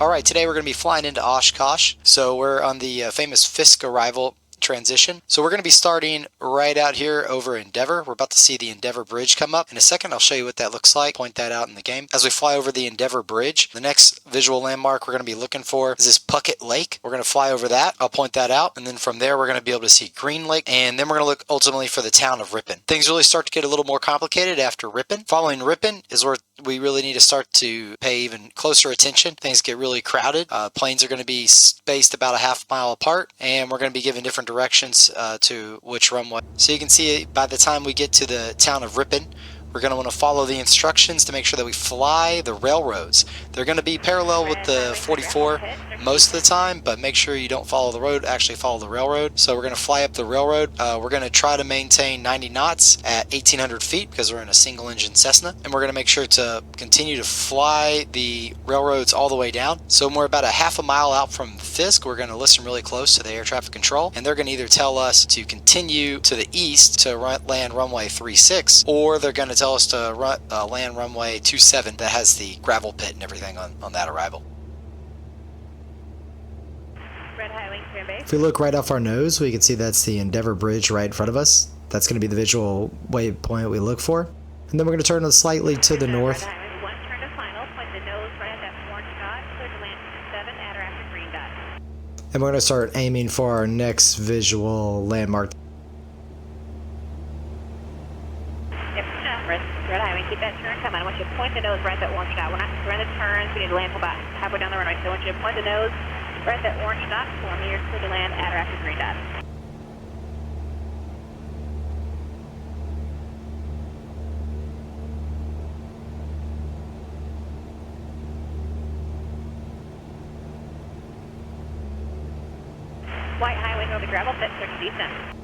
Alright, today we're going to be flying into Oshkosh. So we're on the famous Fisk Arrival transition. So we're going to be starting right out here over Endeavor. We're about to see the Endeavor Bridge come up. In a second, I'll show you what that looks like. Point that out in the game. As we fly over the Endeavor Bridge, the next visual landmark we're going to be looking for is this Puckett Lake. We're going to fly over that. I'll point that out. And then from there, we're going to be able to see Green Lake. And then we're going to look ultimately for the town of Ripon. Things really start to get a little more complicated after Ripon. Following Ripon is where we really need to start to pay even closer attention. Things get really crowded. Planes are going to be spaced about a half-mile apart, and we're going to be given different directions to which runway. So you can see by the time we get to the town of Ripon, we're going to want to follow the instructions to make sure that we fly the railroads. They're going to be parallel with the 44 most of the time, but make sure you don't follow the road, actually follow the railroad. So we're going to fly up the railroad. We're going to try to maintain 90 knots at 1,800 feet because we're in a single engine Cessna. And we're going to make sure to continue to fly the railroads all the way down. So when we're about a half a mile out from Fisk, we're going to listen really close to the air traffic control. And they're going to either tell us to continue to the east to land runway 36, or they're going to tell us to land runway 27 that has the gravel pit and everything on that arrival. If we look right off our nose, we can see that's the Endeavor Bridge right in front of us. That's going to be the visual waypoint we look for. And then we're going to turn slightly to the north. And we're going to start aiming for our next visual landmark. Red highway, keep that turn coming. I want you to point the nose right at that orange dot. We're not running the turns. We need to land about halfway down the runway. So I want you to point the nose right at that orange dot for me. You're clear to land at or after green dot. White highway over the gravel pit, clear to descent.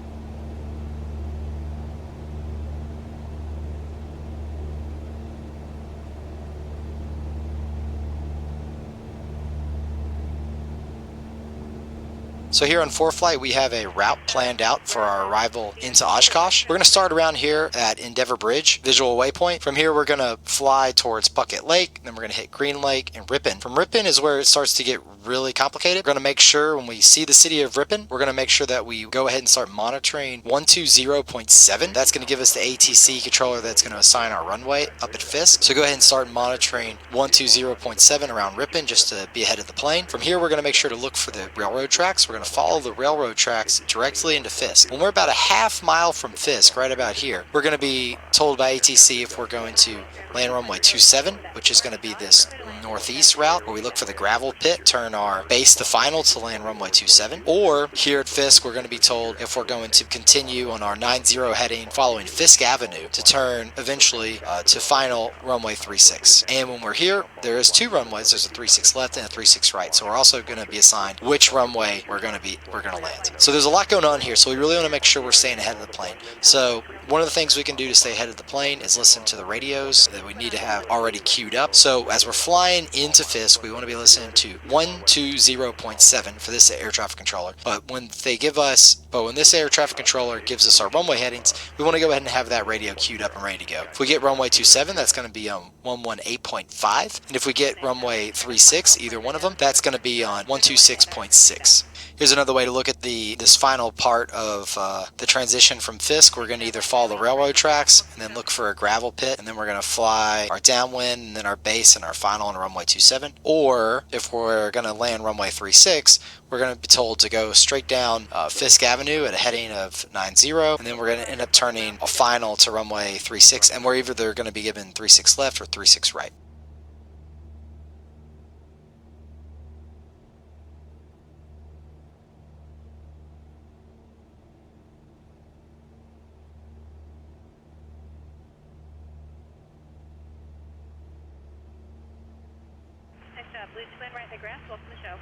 So here on ForeFlight, we have a route planned out for our arrival into Oshkosh. We're going to start around here at Endeavor Bridge, visual waypoint. From here, we're going to fly towards Puckett Lake, then we're going to hit Green Lake and Ripon. From Ripon is where it starts to get really complicated. We're going to make sure when we see the city of Ripon, we're going to make sure that we go ahead and start monitoring 120.7. That's going to give us the ATC controller that's going to assign our runway up at Fisk. So go ahead and start monitoring 120.7 around Ripon just to be ahead of the plane. From here, we're going to make sure to look for the railroad tracks. We're going to follow the railroad tracks directly into Fisk. When we're about a half mile from Fisk, right about here, we're going to be told by ATC if we're going to land runway 27, which is going to be this northeast route where we look for the gravel pit, turn our base to final to land runway 27, or here at Fisk we're going to be told if we're going to continue on our 90 heading following Fisk Avenue to turn eventually to final runway 36. And when we're here, there is two runways. There's a 36 left and a 36 right, so we're also going to be assigned which runway we're going to land. So there's a lot going on here, so we really want to make sure we're staying ahead of the plane. So one of the things we can do to stay ahead of the plane is listen to the radios that we need to have already queued up. So as we're flying into Fisk, we want to be listening to 120.7 for this air traffic controller. But when this air traffic controller gives us our runway headings, we want to go ahead and have that radio queued up and ready to go. If we get runway 27, that's going to be on 118.5. And if we get runway 36, either one of them, that's going to be on 126.6. Here's another way to look at this final part of the transition from Fisk. We're going to either follow the railroad tracks and then look for a gravel pit, and then we're going to fly our downwind and then our base and our final on runway 27. Or if we're going to land runway 36, we're going to be told to go straight down Fisk Avenue at a heading of 90, and then we're going to end up turning a final to runway 36, and we're either going to be given 36 left or 36 right. Blue twin right at the grass. Welcome to the show.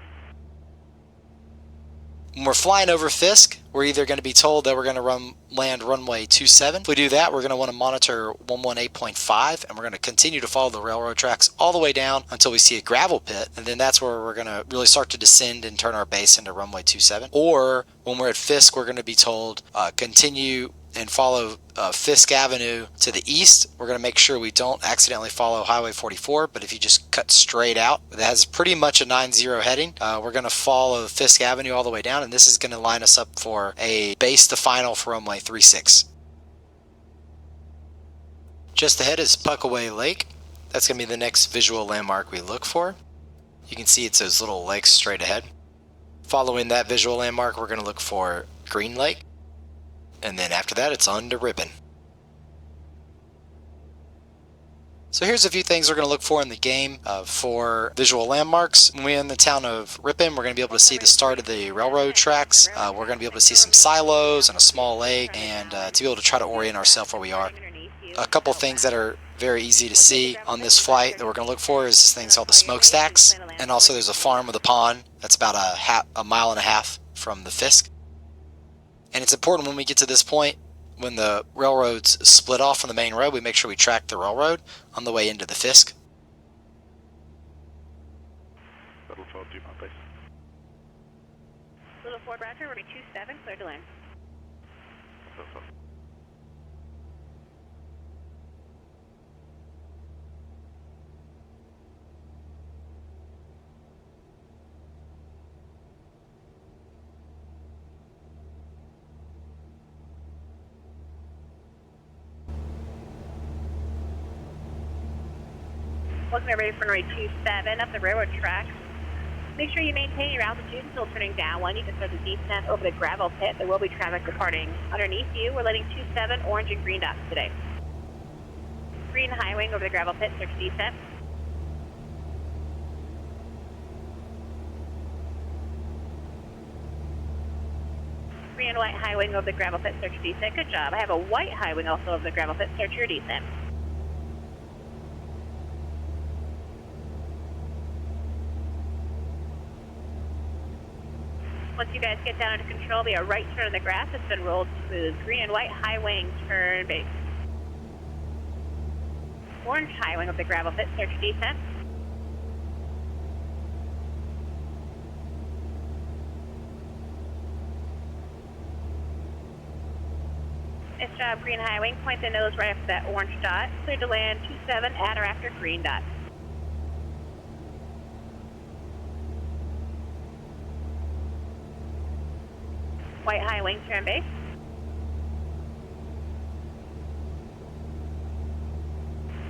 When we're flying over Fisk, we're either going to be told that we're going to land runway 27. If we do that, we're going to want to monitor 118.5, and we're going to continue to follow the railroad tracks all the way down until we see a gravel pit, and then that's where we're going to really start to descend and turn our base into runway 27. Or when we're at Fisk, we're going to be told continue and follow Fisk Avenue to the east. We're going to make sure we don't accidentally follow Highway 44, but if you just cut straight out, that has pretty much a 9-0 heading. We're going to follow Fisk Avenue all the way down, and this is going to line us up for a base to final for runway 36. Just ahead is Puckaway Lake. That's going to be the next visual landmark we look for. You can see it's those little lakes straight ahead. Following that visual landmark, we're going to look for Green Lake. And then after that, it's on to Ripon. So here's a few things we're going to look for in the game for visual landmarks. When we're in the town of Ripon, we're going to be able to see the start of the railroad tracks. We're going to be able to see some silos and a small lake, and to be able to try to orient ourselves where we are. A couple things that are very easy to see on this flight that we're going to look for is this thing called the smokestacks, and also there's a farm with a pond that's about a mile and a half from the Fisk. And it's important when we get to this point, when the railroads split off from the main road, we make sure we track the railroad on the way into the Fisk. Little 12, do my place. Little Ford Roger, we're 27, clear to land. Welcome everybody for runway 27 up the railroad tracks. Make sure you maintain your altitude until turning downwind. You can start the descent over the gravel pit. There will be traffic departing underneath you. We're letting 27 orange and green dots today. Green high wing over the gravel pit, search descent. Green and white high wing over the gravel pit, search descent. Good job. I have a white high wing also over the gravel pit, search your descent. Once you guys get down under control, be a right turn on the grass. It's been rolled smooth. Green and white high wing, turn base. Orange high wing of the gravel pit, search descent. Nice job, green high wing. Point the nose right after that orange dot. Clear to land 27 at or after green dot. White high wing, turn base.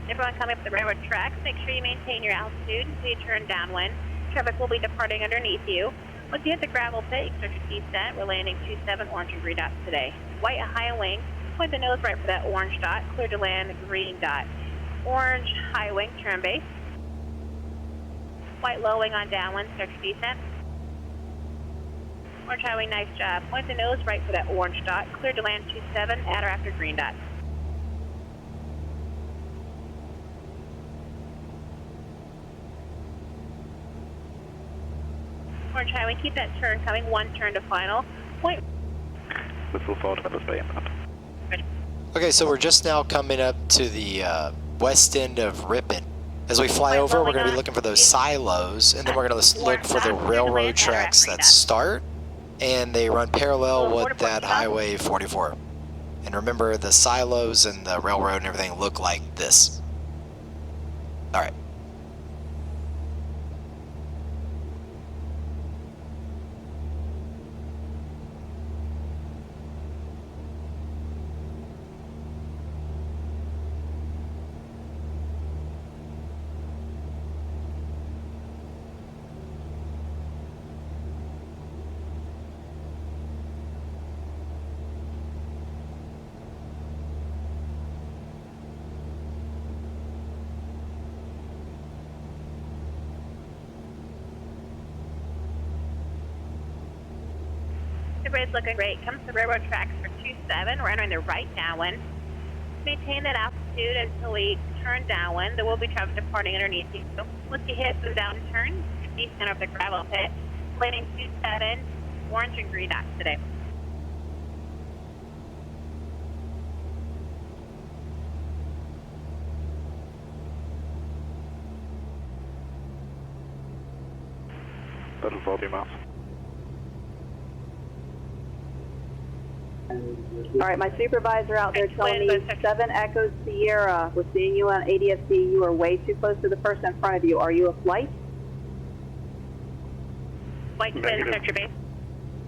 Everyone coming up the railroad tracks, make sure you maintain your altitude until you turn downwind. Traffic will be departing underneath you. Once you hit the gravel pit, you can start your descent. We're landing 27 orange and green dots today. White high wing, point the nose right for that orange dot. Clear to land, green dot. Orange high wing, turn base. White low wing on downwind, start your descent. Orange high wing, nice job. Point the nose right for that orange dot. Clear to land 27 at or after green dot. Orange high wing, keep that turn coming. One turn to final. Point. Whistle forward, Miller's Bay inbound. Okay, so we're just now coming up to the west end of Ripon. As we fly over, we're going to be looking for those silos, and then we're going to look for the railroad tracks that start, and they run parallel with that Highway 44. And remember, the silos and the railroad and everything look like this. All right. Everybody's looking great. Comes to the railroad tracks for 27. We're entering the right downwind. Maintain that altitude until we turn downwind. There will be traffic departing underneath you. So once you hit the downturn, descend of the gravel pit. Landing 27, orange and green dots today. Little 40 miles. All right, my supervisor out there telling me 7 Echo Sierra. We're seeing you on ADSC. You are way too close to the person in front of you. Are you a flight? Flight 10, sector base.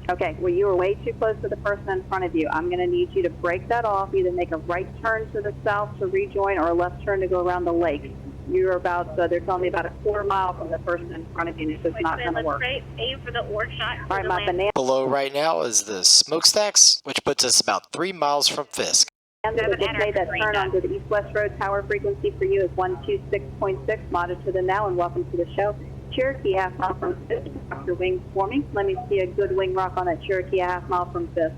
Okay, well, you are way too close to the person in front of you. I'm going to need you to break that off, either make a right turn to the south to rejoin or a left turn to go around the lake. You're about, they're telling me about a quarter mile from the person in front of you, and it's just not going to work. Aim for the oar shot. All right, my banana. Below right now is the smokestacks, which puts us about 3 miles from Fisk. And just made that turn onto the east-west road. Tower frequency for you is 126.6. Monitor the now and welcome to the show. Cherokee half mile from Fisk. Rock your wings for me. Let me see a good wing rock on that Cherokee half mile from Fisk.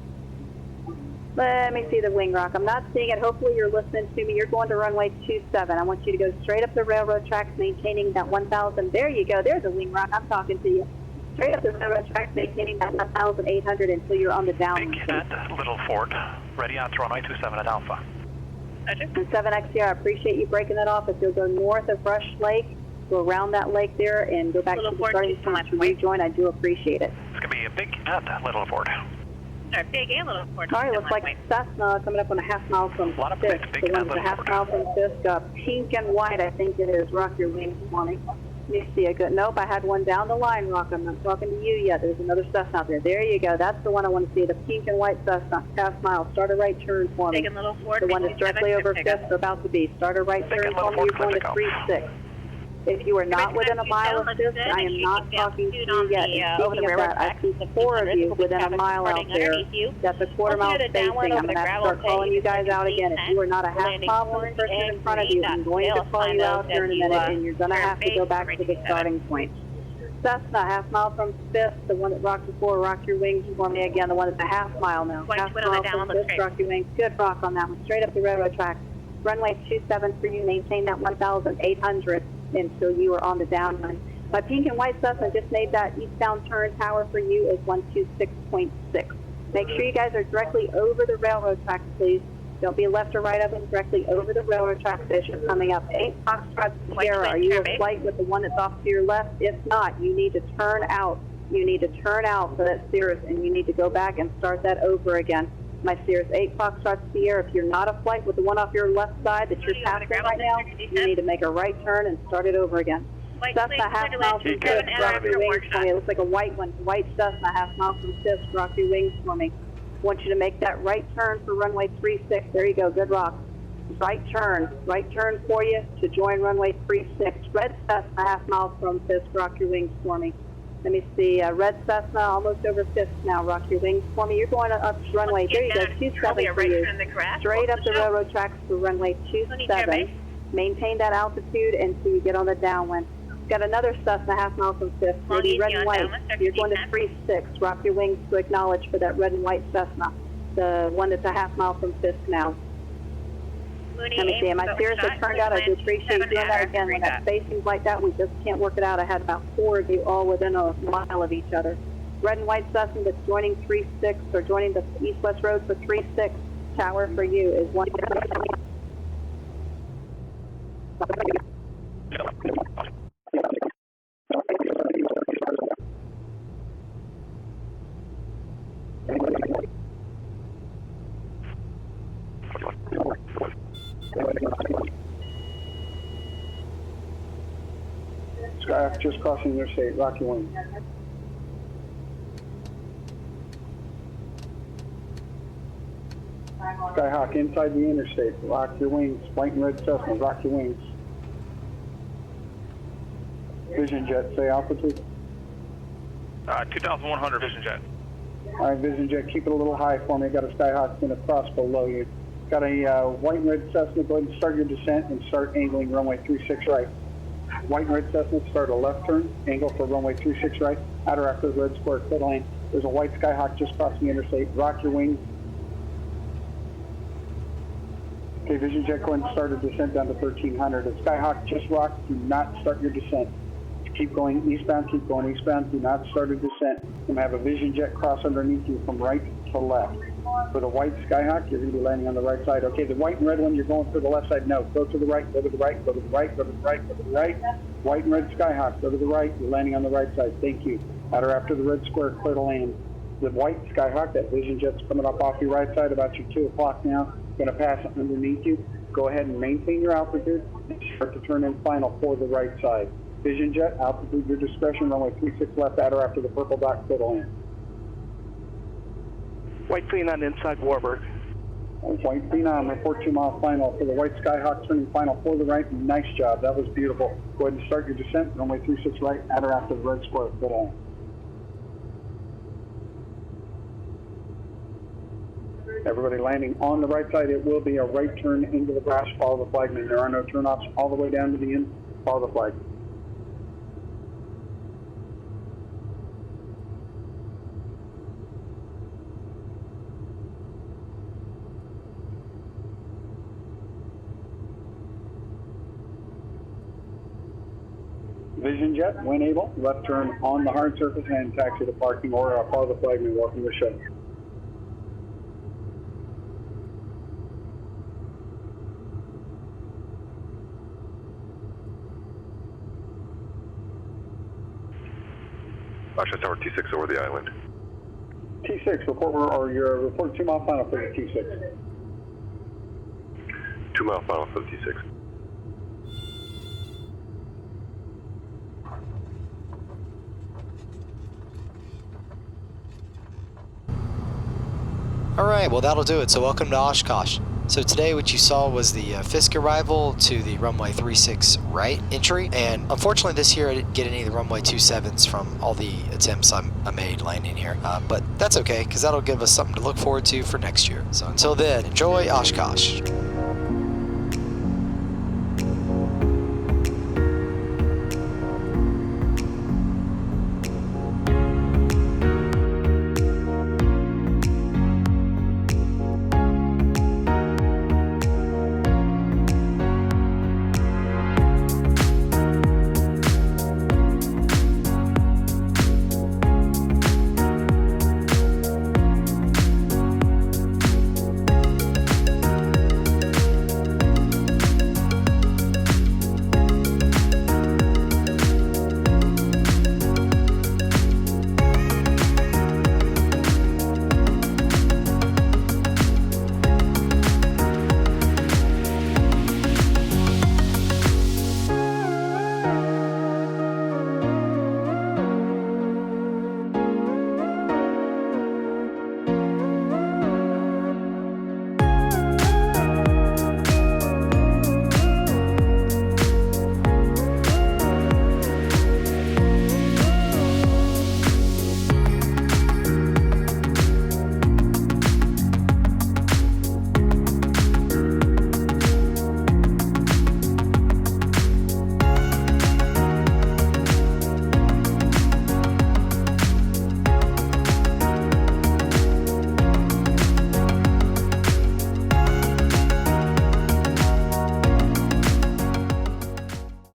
Let me see the wing rock. I'm not seeing it. Hopefully you're listening to me. You're going to runway 27. I want you to go straight up the railroad tracks, maintaining that 1,000. There you go. There's a wing rock. I'm talking to you. Straight up the railroad tracks, maintaining that 1,800 until you're on the downwind. Big at Little Fort. Ready on to runway 27 at Alpha. And 7X here, I appreciate you breaking that off. If you'll go north of Rush Lake, go around that lake there and go back to the starting point to rejoin, I do appreciate it. It's going to be a big at Little Fort. Big and Little Fort. All right, looks like Cessna coming up on a half mile from A lot of Fisk. big The one's a Little half Fort. mile from Fisk, pink and white, I think it is. Rock your wings for me. Let me see a good, nope, I had one down the line, Rock. I'm not talking to you yet. There's another Cessna out there. There you go. That's the one I want to see, the pink and white Cessna, half mile. Start a right turn for me. Big and Little Fort. The one that's directly over Fisk, about to be. Start a right turn for me. You're going to 36. If you are not within a mile of Fisk, I am not talking to you yet. Speaking of that, I see 4 of you within a mile out there. That's a quarter mile spacing. I'm going to have to start calling you guys out again. If you are not a half mile from the person in front of you, I'm going to call you out here in a minute, and you're going to have to go back to the starting point. Cessna, half mile from Fisk, the one that rocked before, rock your wings for me again, the one that's a half mile now. Half mile from Fisk, rock your wings. Good rock on that one, straight up the railroad track. Runway 27 for you, maintain that 1,800 until you are on the downwind. My pink and white Cessna just made that eastbound turn. Tower for you is 126.6. Make sure you guys are directly over the railroad tracks, please. Don't be left or right of them, directly over the railroad tracks as you're coming up. 8 Foxtrot Sierra, are you a flight with the one that's off to your left? If not, you need to turn out. You need to turn out for that Cirrus, and you need to go back and start that over again. My Cirrus 8 Foxtrot Sierra, if you're not a flight with the one off your left side that you're passing right now, you need to make a right turn and start it over again. Cessna half mile from Fisk, rock your wings for me. It looks like a white one. White Cessna half mile from Fisk, rock your wings for me. I want you to make that right turn for runway 36. There you go, good rock. Right turn for you to join runway 36. Red Cessna half mile from Fisk, rock your wings for me. Let me see, Red Cessna, almost over Fisk now. Rock your wings for me. You're going up runway. There you go, 27 for you. Straight up the railroad tracks for runway 27. Maintain that altitude until you get on the downwind. Got another Cessna half mile from Fisk. Ready, red and white. You're going to 36. Rock your wings to acknowledge for that red and white Cessna. The one that's a half mile from Fisk now. Let me see, my Cirrus has turned out. I do appreciate doing that again. When that spacing's like that, we just can't work it out. I had about 4 of you all within a mile of each other. Red and white Cessna that's joining 36 or joining the east-west road for 36. Tower for you is 1. Skyhawk just crossing interstate, rock your wings. Skyhawk inside the interstate, rock your wings. White and red Cessna, rock your wings. Vision jet, say altitude. 2,100 Vision jet. All right, Vision jet, keep it a little high for me. Got a Skyhawk going to cross below you. Got a white and red Cessna, go ahead and start your descent and start angling runway 36 right. White and red Cessna, start a left turn, angle for runway 36 right, outer after the red square, clear lane. There's a white Skyhawk just crossing the interstate, rock your wings. Okay, Vision jet, go ahead and start a descent down to 1300. If Skyhawk just rocked, do not start your descent. Keep going eastbound, keep going eastbound, do not start a descent. You're going to have a Vision jet cross underneath you from right to left. For the white Skyhawk, you're going to be landing on the right side. Okay, the white and red one, you're going for the left side. No, go to the right, go to the right, go to the right, go to the right, go to the right. White and red Skyhawk, go to the right, you're landing on the right side. Thank you. Outer after the red square, clear to land. the white Skyhawk, that Vision Jet's coming up off your right side about your 2 o'clock now, going to pass underneath you. Go ahead and maintain your altitude and start to turn in final for the right side. Vision Jet, altitude your discretion, runway 36 left at or after the purple dot, clear to land. White Phenom inside Warburg. White Phenom, report 2 mile final for the white Skyhawk, turning final for the right. Nice job, that was beautiful. Go ahead and start your descent, runway 36 right at or after the red square, clear to land. Everybody landing on the right side, it will be a right turn into the grass, follow the flagman. There are no turnoffs all the way down to the end, follow the flag. Vision Jet, when able, left turn on the hard surface and taxi to parking or follow the flagman, welcome to the show. Oshkosh Tower T6 over the island. T6, report 2 mile final for the T6. 2 mile final for the T6. Alright, well that'll do it. So welcome to Oshkosh. So today what you saw was the Fisk Arrival to the runway 36 right entry, and unfortunately this year I didn't get any of the runway 27s from all the attempts I made landing here, but that's okay because that'll give us something to look forward to for next year. So until then, enjoy Oshkosh.